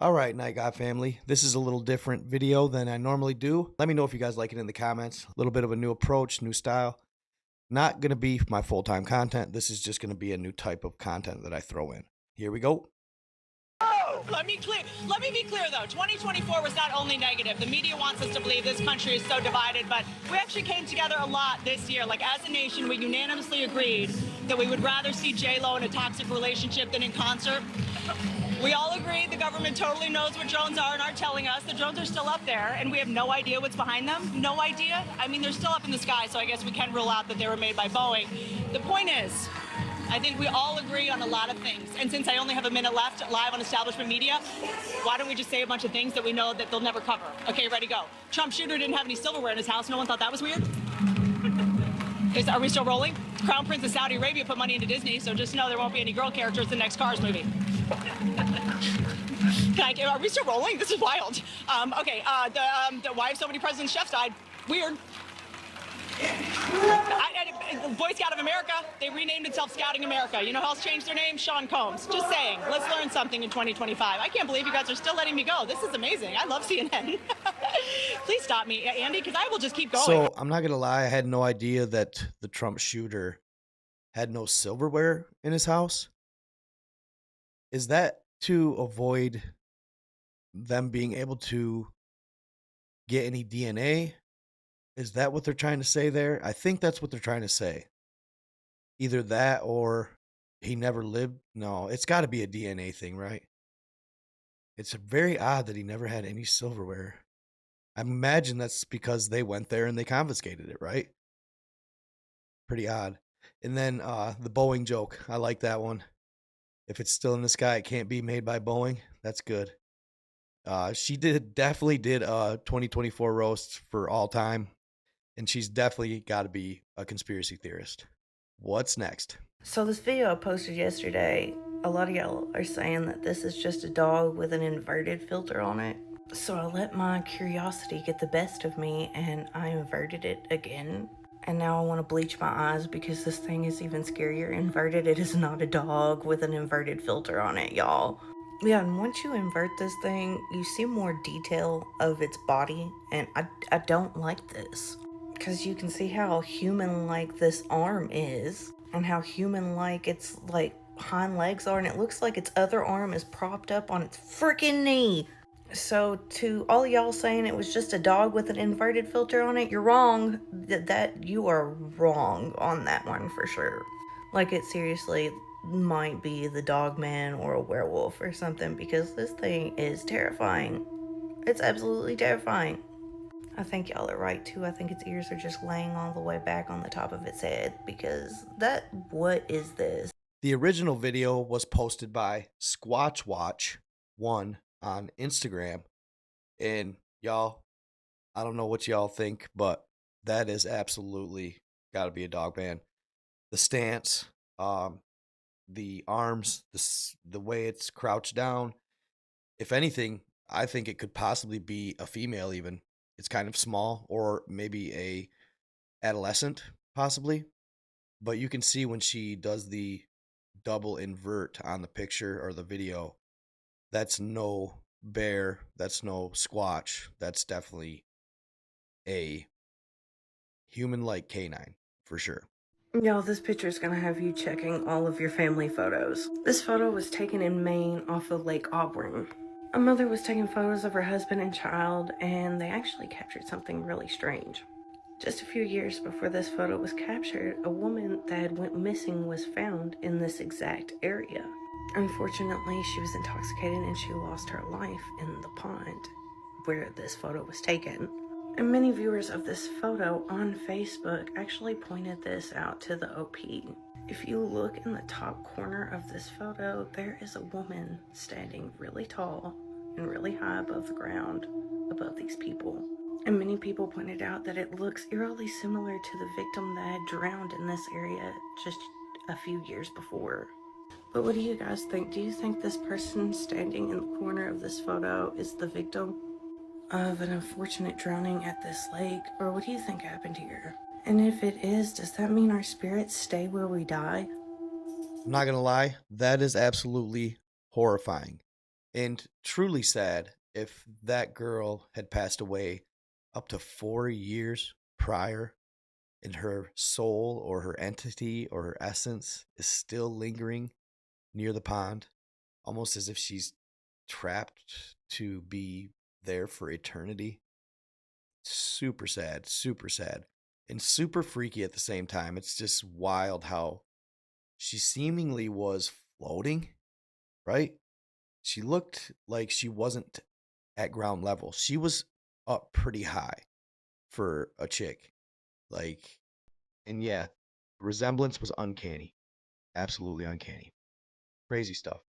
All right, Night God family. This is a little different video than I normally do. Let me know if you guys like it in the comments. A little bit of a new approach, new style. Not going to be my full-time content. This is just going to be a new type of content that I throw in. Here we go. Let me be clear though. 2024 was not only negative. The media wants us to believe this country is so divided, but we actually came together a lot this year. Like as a nation, we unanimously agreed that we would rather see J-Lo in a toxic relationship than in concert. We all agree the government totally knows what drones are and aren't telling us. The drones are still up there, and we have no idea what's behind them. No idea. I mean, they're still up in the sky, so I guess we can rule out that they were made by Boeing. The point is, I think we all agree on a lot of things. And since I only have a minute left live on establishment media, why don't we just say a bunch of things that we know that they'll never cover? Okay, ready, go. Trump shooter didn't have any silverware in his house. No one thought that was weird? Are we still rolling? Crown Prince of Saudi Arabia put money into Disney, so just know there won't be any girl characters in the next Cars movie. Are we still rolling? This is wild. Why have so many presidents' chefs died? Weird. Boy Scout of America, they renamed itself Scouting America. You know who else changed their name? Sean Combs. Just saying. Let's learn something in 2025. I can't believe you guys are still letting me go. This is amazing. I love CNN. Please stop me, Andy, because I will just keep going. So I'm not going to lie. I had no idea that the Trump shooter had no silverware in his house. Is that to avoid them being able to get any DNA? Is that what they're trying to say there? I think that's what they're trying to say. Either that or he never lived. No, it's got to be a DNA thing, right? It's very odd that he never had any silverware. I imagine that's because they went there and they confiscated it, right? Pretty odd. And then the Boeing joke. I like that one. If it's still in the sky, it can't be made by Boeing. That's good. She definitely did a 2024 roast for all time. And she's definitely got to be a conspiracy theorist. What's next? So this video I posted yesterday, a lot of y'all are saying that this is just a dog with an inverted filter on it. So I let my curiosity get the best of me and I inverted it again. And now I want to bleach my eyes because this thing is even scarier inverted. It is not a dog with an inverted filter on it, y'all. Yeah, and once you invert this thing, you see more detail of its body, and I don't like this. Because you can see how human-like this arm is, and how human-like its, hind legs are, and it looks like its other arm is propped up on its freaking knee. So, to all y'all saying it was just a dog with an inverted filter on it, you're wrong. You are wrong on that one for sure. Like, it seriously might be the dog man or a werewolf or something, because this thing is terrifying. It's absolutely terrifying. I think y'all are right too. I think its ears are just laying all the way back on the top of its head, because what is this? The original video was posted by Squatch Watch 1 on Instagram. And y'all, I don't know what y'all think, but that is absolutely got to be a dog man. The stance, the arms, the way it's crouched down. If anything, I think it could possibly be a female even. It's kind of small, or maybe a adolescent possibly. But you can see when she does the double invert on the picture or the video, that's no bear, that's no squatch, that's definitely a human-like canine for sure. Y'all, this picture is gonna have you checking all of your family photos. This photo was taken in Maine off of Lake Auburn. A mother was taking photos of her husband and child, and they actually captured something really strange. Just a few years before this photo was captured, a woman that went missing was found in this exact area. Unfortunately, she was intoxicated and she lost her life in the pond where this photo was taken. And many viewers of this photo on Facebook actually pointed this out to the OP. If you look in the top corner of this photo, there is a woman standing really tall and really high above the ground, above these people. And many people pointed out that it looks eerily similar to the victim that had drowned in this area just a few years before. But what do you guys think? Do you think this person standing in the corner of this photo is the victim of an unfortunate drowning at this lake? Or what do you think happened here? And if it is, does that mean our spirits stay where we die? I'm not going to lie, that is absolutely horrifying. And truly sad if that girl had passed away up to 4 years prior and her soul or her entity or her essence is still lingering near the pond, almost as if she's trapped to be there for eternity. Super sad, and super freaky at the same time. It's just wild how she seemingly was floating, right? She looked like she wasn't at ground level. She was up pretty high for a chick. Like, and yeah, resemblance was uncanny. Absolutely uncanny. Crazy stuff.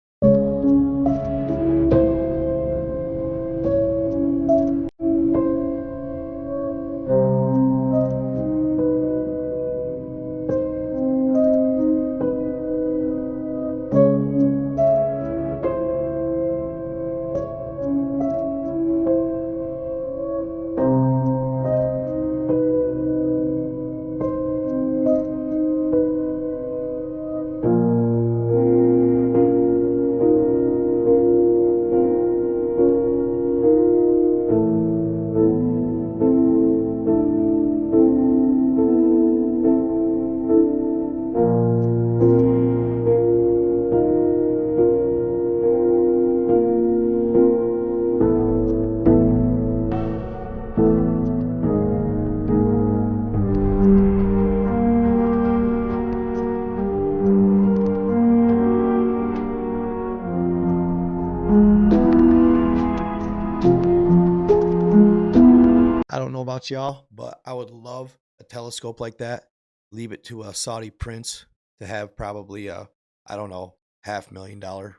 I don't know about y'all, but I would love a telescope like that. Leave it to a Saudi prince to have probably a, I don't know, $500,000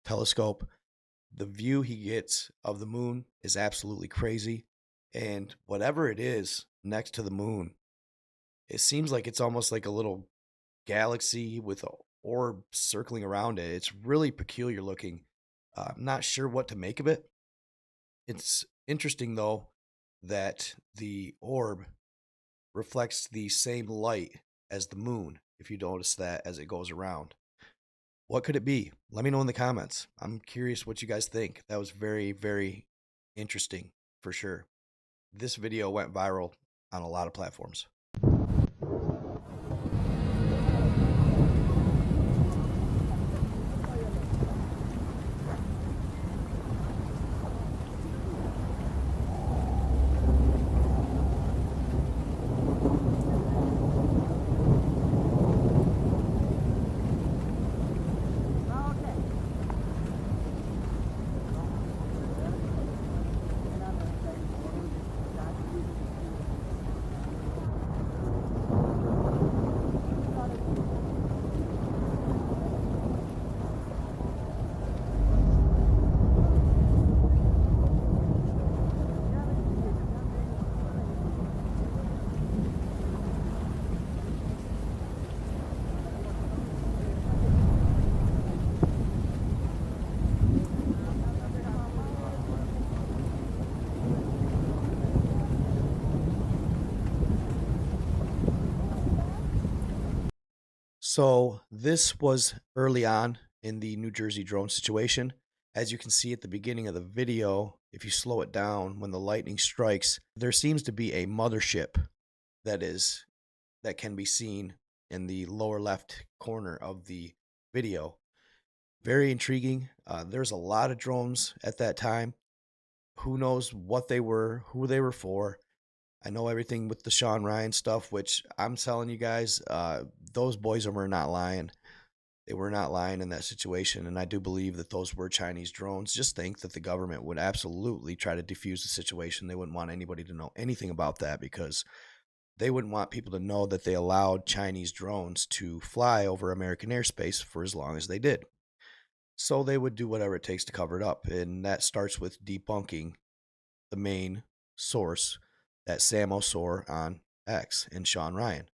telescope. The view he gets of the moon is absolutely crazy. And whatever it is next to the moon, it seems like it's almost like a little galaxy with a orb circling around it. It's really peculiar looking. I'm not sure what to make of it. It's interesting though that the orb reflects the same light as the moon, if you notice that as it goes around. What could it be? Let me know in the comments. I'm curious what you guys think. That was very, very interesting for sure. This video went viral on a lot of platforms. So this was early on in the New Jersey drone situation. As you can see at the beginning of the video, if you slow it down, when the lightning strikes, there seems to be a mothership that can be seen in the lower left corner of the video. Very intriguing. There's a lot of drones at that time. Who knows what they were, who they were for. I know everything with the Sean Ryan stuff, which I'm telling you guys, those boys were not lying. They were not lying in that situation, and I do believe that those were Chinese drones. Just think that the government would absolutely try to defuse the situation. They wouldn't want anybody to know anything about that because they wouldn't want people to know that they allowed Chinese drones to fly over American airspace for as long as they did. So they would do whatever it takes to cover it up, and that starts with debunking the main source, that Sam Osor on X and Sean Ryan.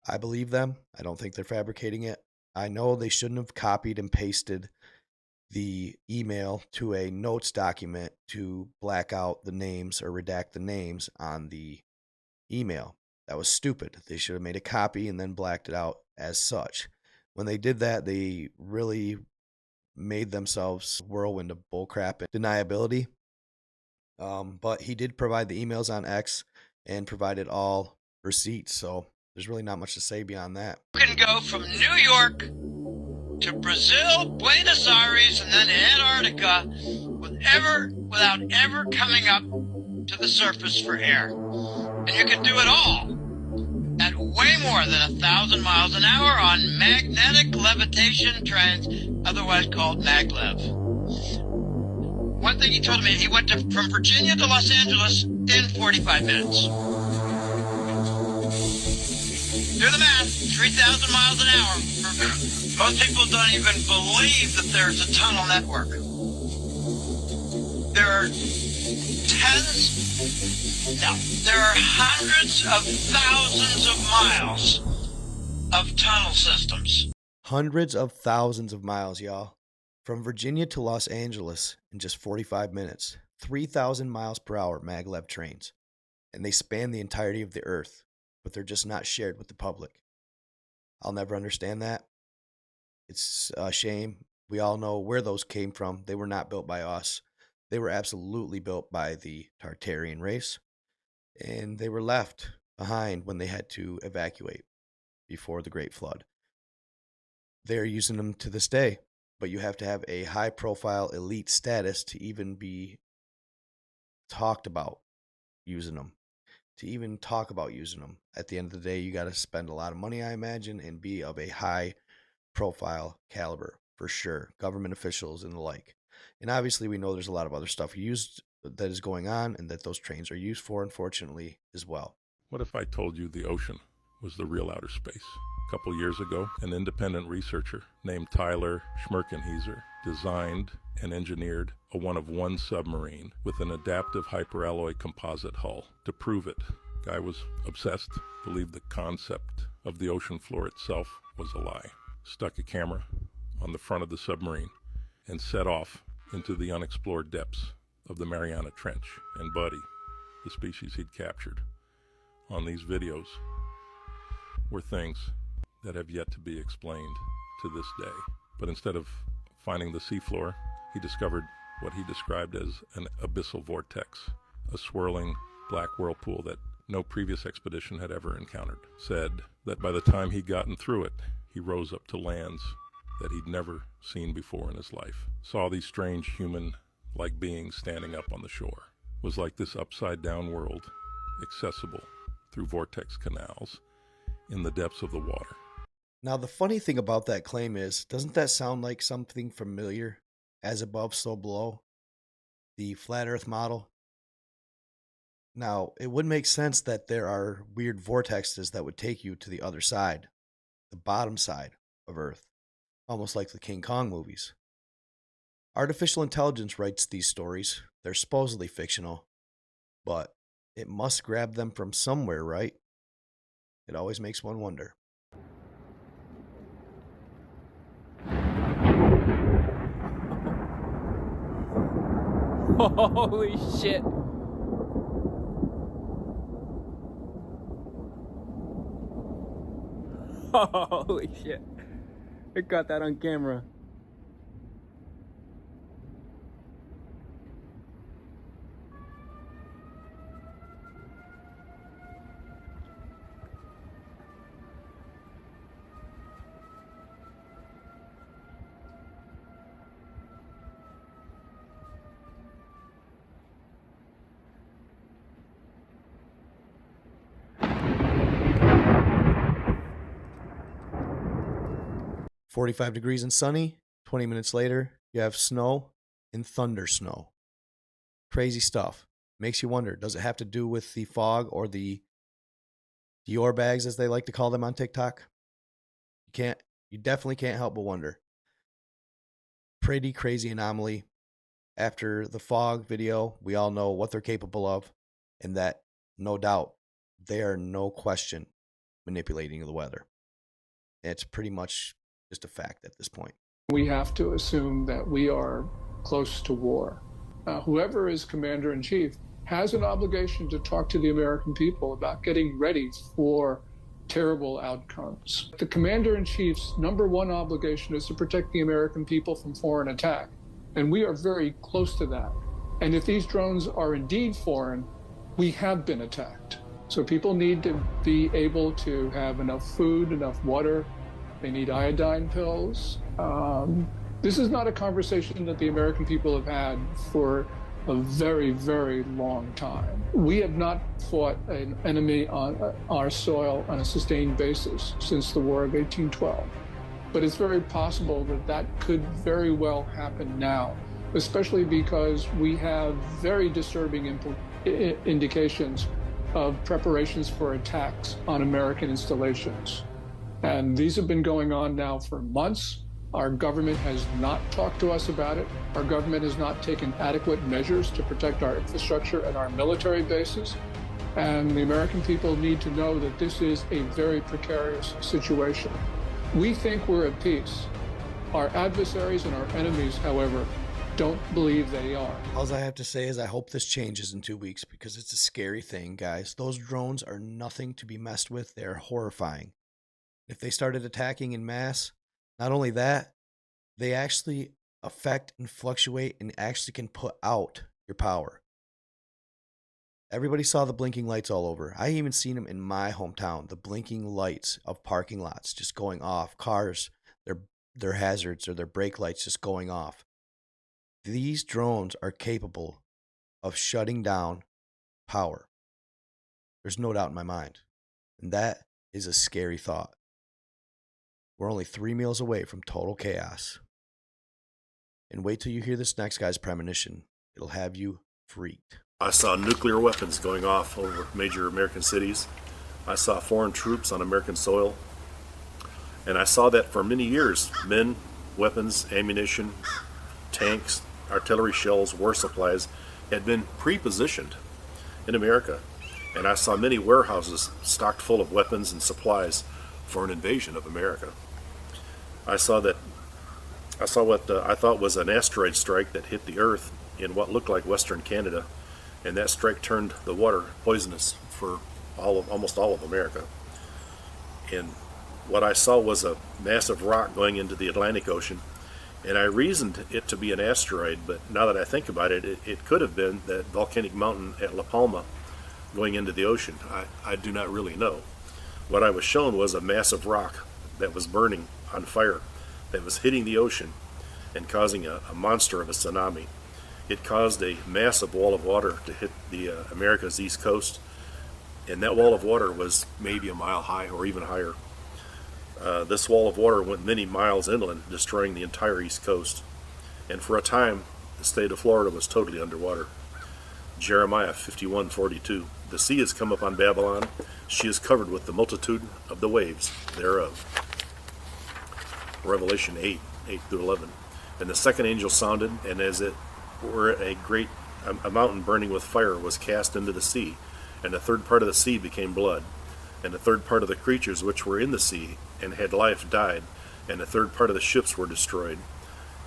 I believe them. I don't think they're fabricating it. I know they shouldn't have copied and pasted the email to a notes document to black out the names or redact the names on the email. That was stupid. They should have made a copy and then blacked it out as such. When they did that, they really made themselves a whirlwind of bullcrap and deniability. But he did provide the emails on X and provided all receipts, so there's really not much to say beyond that. You can go from New York to Brazil, Buenos Aires, and then Antarctica without ever coming up to the surface for air. And you can do it all at way more than 1,000 miles an hour on magnetic levitation trains, otherwise called maglev. One thing he told me, he went from Virginia to Los Angeles in 45 minutes. Do the math, 3,000 miles an hour. Most people don't even believe that there's a tunnel network. There are there are hundreds of thousands of miles of tunnel systems. Hundreds of thousands of miles, y'all. From Virginia to Los Angeles in just 45 minutes. 3,000 miles per hour maglev trains. And they span the entirety of the earth, but they're just not shared with the public. I'll never understand that. It's a shame. We all know where those came from. They were not built by us. They were absolutely built by the Tartarian race. And they were left behind when they had to evacuate before the Great Flood. They're using them to this day, but you have to have a high-profile elite status to even be talked about using them. To even talk about using them. At the end of the day, you got to spend a lot of money, I imagine, and be of a high-profile caliber, for sure. Government officials and the like. And obviously, we know there's a lot of other stuff used that is going on and that those trains are used for, unfortunately, as well. What if I told you the ocean was the real outer space? A couple years ago, an independent researcher named Tyler Schmerkenhieser designed and engineered a one-of-one submarine with an adaptive hyperalloy composite hull. To prove it, guy was obsessed, believed the concept of the ocean floor itself was a lie. Stuck a camera on the front of the submarine and set off into the unexplored depths of the Mariana Trench. And Buddy, the species he'd captured on these videos, were things that have yet to be explained to this day. But instead of finding the seafloor, he discovered what he described as an abyssal vortex, a swirling black whirlpool that no previous expedition had ever encountered. Said that by the time he'd gotten through it, he rose up to lands that he'd never seen before in his life. Saw these strange human-like beings standing up on the shore. Was like this upside-down world, accessible through vortex canals in the depths of the water. Now, the funny thing about that claim is, doesn't that sound like something familiar? As above, so below. The flat earth model. Now, it would make sense that there are weird vortexes that would take you to the other side, the bottom side of Earth, almost like the King Kong movies. Artificial intelligence writes these stories. They're supposedly fictional, but it must grab them from somewhere, right? It always makes one wonder. Holy shit. Holy shit. I got that on camera. "45 degrees and sunny. 20 minutes later, you have snow and thunder snow. Crazy stuff. Makes you wonder, does it have to do with the fog or the Dior bags, as they like to call them on TikTok? You definitely can't help but wonder. Pretty crazy anomaly. After the fog video, we all know what they're capable of, and that, no doubt, they are no question manipulating the weather. It's pretty much just a fact at this point. We have to assume that we are close to war. Whoever is commander-in-chief has an obligation to talk to the American people about getting ready for terrible outcomes. The commander-in-chief's number one obligation is to protect the American people from foreign attack, and we are very close to that. And if these drones are indeed foreign, we have been attacked. So people need to be able to have enough food, enough water. They need iodine pills. This is not a conversation that the American people have had for a very, very long time. We have not fought an enemy on our soil on a sustained basis since the War of 1812. But it's very possible that that could very well happen now, especially because we have very disturbing indications of preparations for attacks on American installations. And these have been going on now for months. Our government has not talked to us about it. Our government has not taken adequate measures to protect our infrastructure and our military bases. And the American people need to know that this is a very precarious situation. We think we're at peace. Our adversaries and our enemies, however, don't believe they are. All I have to say is I hope this changes in 2 weeks, because it's a scary thing, guys. Those drones are nothing to be messed with. They're horrifying. If they started attacking in mass, not only that, they actually affect and fluctuate and actually can put out your power. Everybody saw the blinking lights all over. I even seen them in my hometown, the blinking lights of parking lots just going off, cars, their hazards or their brake lights just going off. These drones are capable of shutting down power. There's no doubt in my mind. And that is a scary thought. We're only 3 meals away from total chaos. And wait till you hear this next guy's premonition. It'll have you freaked. I saw nuclear weapons going off over major American cities. I saw foreign troops on American soil. And I saw that for many years, men, weapons, ammunition, tanks, artillery shells, war supplies had been pre-positioned in America. And I saw many warehouses stocked full of weapons and supplies for an invasion of America. I saw what I thought was an asteroid strike that hit the Earth in what looked like Western Canada, and that strike turned the water poisonous for almost all of America. And what I saw was a massive rock going into the Atlantic Ocean, and I reasoned it to be an asteroid, but now that I think about it, it could have been that volcanic mountain at La Palma going into the ocean. I do not really know. What I was shown was a massive rock that was burning on fire, that was hitting the ocean and causing a monster of a tsunami. It caused a massive wall of water to hit the America's east coast, and that wall of water was maybe a mile high or even higher. This wall of water went many miles inland, destroying the entire east coast, and for a time the state of Florida was totally underwater. Jeremiah 51:42. The sea has come upon Babylon, she is covered with the multitude of the waves thereof. Revelation 8:8-11. And the second angel sounded, and as it were a mountain burning with fire was cast into the sea, and a third part of the sea became blood, and a third part of the creatures which were in the sea and had life died, and a third part of the ships were destroyed.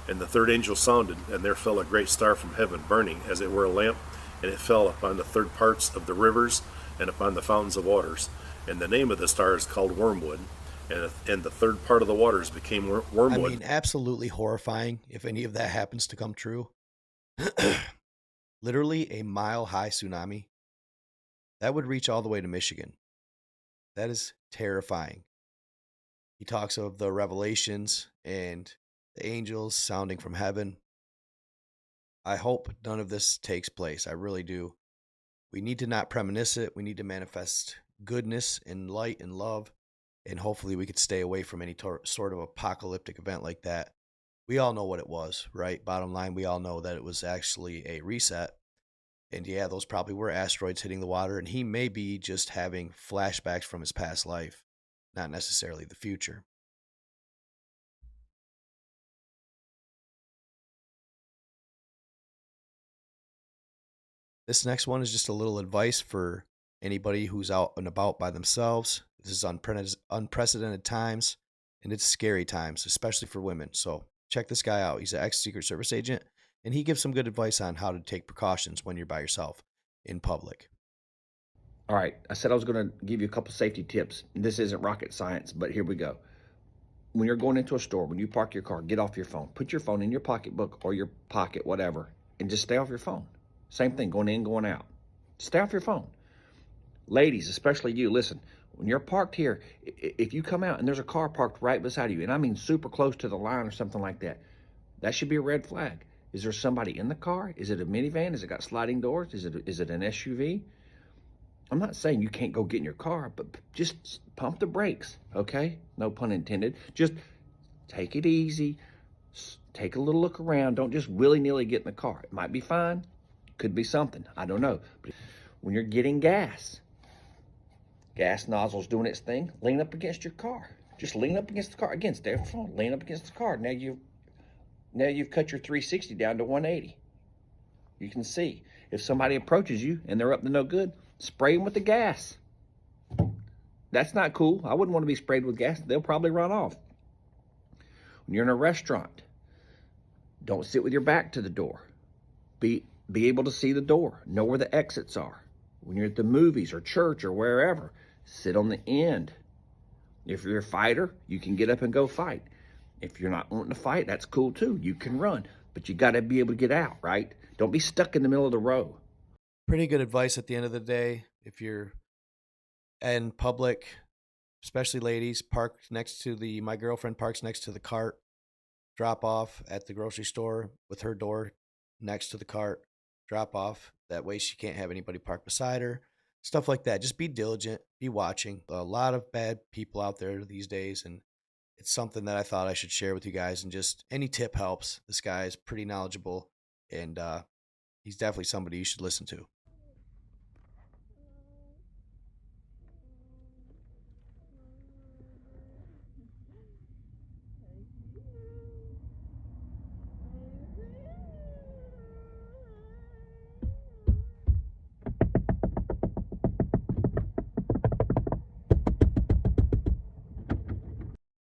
And the third angel sounded, and there fell a great star from heaven, burning as it were a lamp, and it fell upon the third parts of the rivers and upon the fountains of waters. And the name of the star is called Wormwood, and the third part of the waters became wormwood. I mean, absolutely horrifying if any of that happens to come true. Literally a mile-high tsunami. That would reach all the way to Michigan. That is terrifying. He talks of the revelations and the angels sounding from heaven. I hope none of this takes place. I really do. We need to not premonish it. We need to manifest goodness and light and love. And hopefully we could stay away from any sort of apocalyptic event like that. We all know what it was, right? Bottom line, we all know that it was actually a reset. And yeah, those probably were asteroids hitting the water. And he may be just having flashbacks from his past life, not necessarily the future. This next one is just a little advice for anybody who's out and about by themselves. This is unprecedented times, and it's scary times, especially for women. So check this guy out. He's an ex-Secret Service agent, and he gives some good advice on how to take precautions when you're by yourself in public. All right, I said I was going to give you a couple safety tips. This isn't rocket science, but here we go. When you're going into a store, when you park your car, get off your phone. Put your phone in your pocketbook or your pocket, whatever, and just stay off your phone. Same thing, going in, going out. Stay off your phone. Ladies, especially you, listen, when you're parked here, if you come out and there's a car parked right beside you, and I mean super close to the line or something like that, that should be a red flag. Is there somebody in the car? Is it a minivan? Has it got sliding doors? Is it an SUV? I'm not saying you can't go get in your car, but just pump the brakes, okay? No pun intended. Just take it easy. Take a little look around. Don't just willy-nilly get in the car. It might be fine. Could be something. I don't know. But when you're getting gas nozzle's doing its thing, lean up against your car. Just lean up against the car. Again, stay off the phone. Lean up against the car. Now you've cut your 360 down to 180. You can see. If somebody approaches you and they're up to no good, spray them with the gas. That's not cool. I wouldn't want to be sprayed with gas. They'll probably run off. When you're in a restaurant, don't sit with your back to the door. Be able to see the door. Know where the exits are. When you're at the movies or church or wherever, sit on the end. If you're a fighter, you can get up and go fight. If you're not wanting to fight, that's cool too. You can run, but you got to be able to get out, right? Don't be stuck in the middle of the row. Pretty good advice at the end of the day. If you're in public, especially ladies, my girlfriend parks next to the cart, drop off at the grocery store with her door next to the cart, drop off. That way she can't have anybody park beside her. Stuff like that. Just be diligent, be watching. A lot of bad people out there these days, and it's something that I thought I should share with you guys, and just any tip helps. This guy is pretty knowledgeable, and he's definitely somebody you should listen to.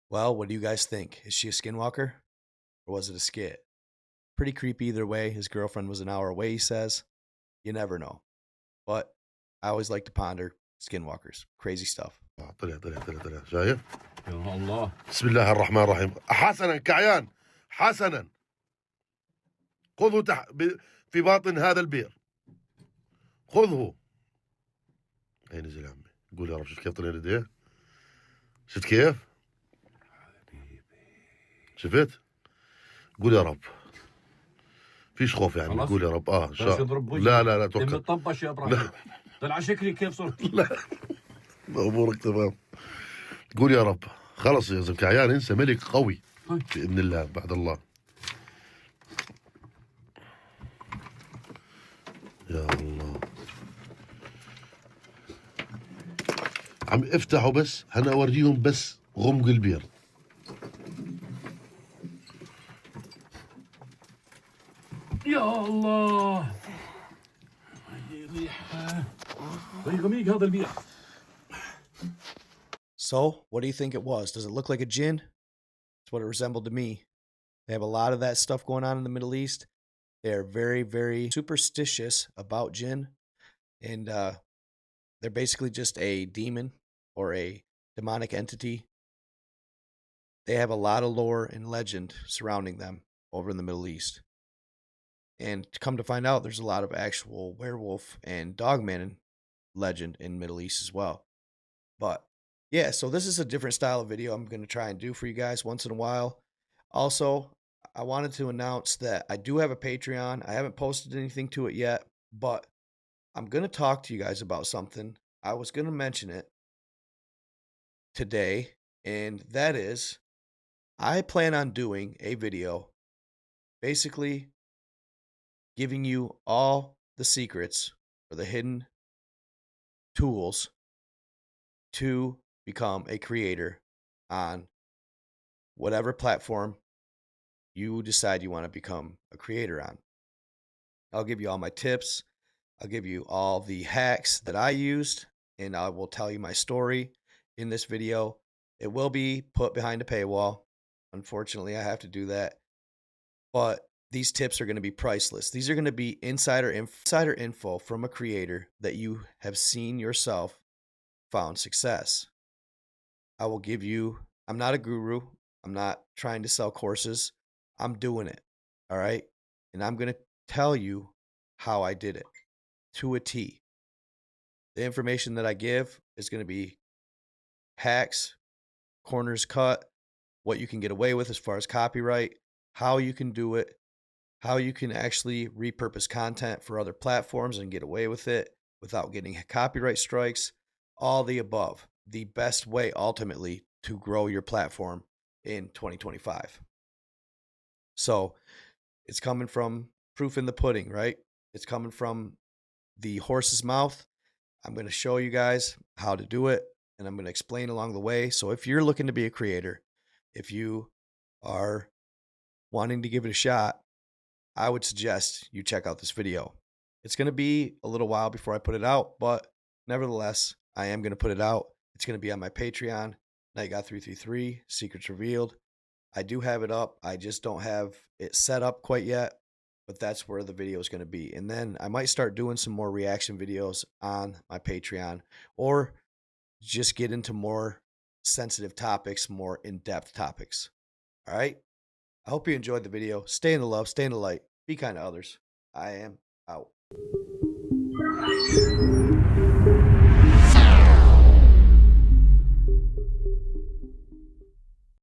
Well, what do you guys think? Is she a skinwalker? Or was it a skit? Pretty creepy either way. His girlfriend was an hour away, he says. You never know. But I always like to ponder skinwalkers. Crazy stuff. طلع شايف؟ يا الله بسم الله الرحمن الرحيم حسنا كعيان حسنا خذه في باطن هذا البئر خذه هي نزل يا عمي قول يا رب شفت كيف طلع يديه شفت كيف شفت قول يا رب فيش خوف يعني قول يا رب ان شاء الله لا توكل طبش يا ابراهيم طلع شكلي كيف صرت لا امورك تمام قول يا رب خلص يا زلمه كعيان انسى ملك قوي باذن الله بعد الله يا الله عم افتحوا بس انا اوريهم بس غمق البير يا الله ريحه غميق هذا البير. So, what do you think it was? Does it look like a jinn? That's what it resembled to me. They have a lot of that stuff going on in the Middle East. They are very, very superstitious about jinn. And they're basically just a demon or a demonic entity. They have a lot of lore and legend surrounding them over in the Middle East. And to come to find out, there's a lot of actual werewolf and dogman legend in Middle East as well. But yeah, so this is a different style of video I'm going to try and do for you guys once in a while. Also, I wanted to announce that I do have a Patreon. I haven't posted anything to it yet, but I'm going to talk to you guys about something. I was going to mention it today, and that is I plan on doing a video basically giving you all the secrets or the hidden tools to become a creator on whatever platform you decide you want to become a creator on. I'll give you all my tips. I'll give you all the hacks that I used, and I will tell you my story in this video. It will be put behind a paywall. Unfortunately, I have to do that. But these tips are going to be priceless. These are going to be insider info from a creator that you have seen yourself found success. I will give you, I'm not a guru. I'm not trying to sell courses. I'm doing it. All right. And I'm going to tell you how I did it to a T. The information that I give is going to be hacks, corners cut, what you can get away with as far as copyright, how you can do it, how you can actually repurpose content for other platforms and get away with it without getting copyright strikes, all the above. The best way ultimately to grow your platform in 2025. So it's coming from proof in the pudding, right? It's coming from the horse's mouth. I'm going to show you guys how to do it, and I'm going to explain along the way. So if you're looking to be a creator, if you are wanting to give it a shot, I would suggest you check out this video. It's going to be a little while before I put it out, but nevertheless, I am going to put it out. It's going to be on my Patreon, Night God 333, Secrets Revealed. I do have it up. I just don't have it set up quite yet, but that's where the video is going to be. And then I might start doing some more reaction videos on my Patreon, or just get into more sensitive topics, more in-depth topics. All right. I hope you enjoyed the video. Stay in the love, stay in the light, be kind to others. I am out.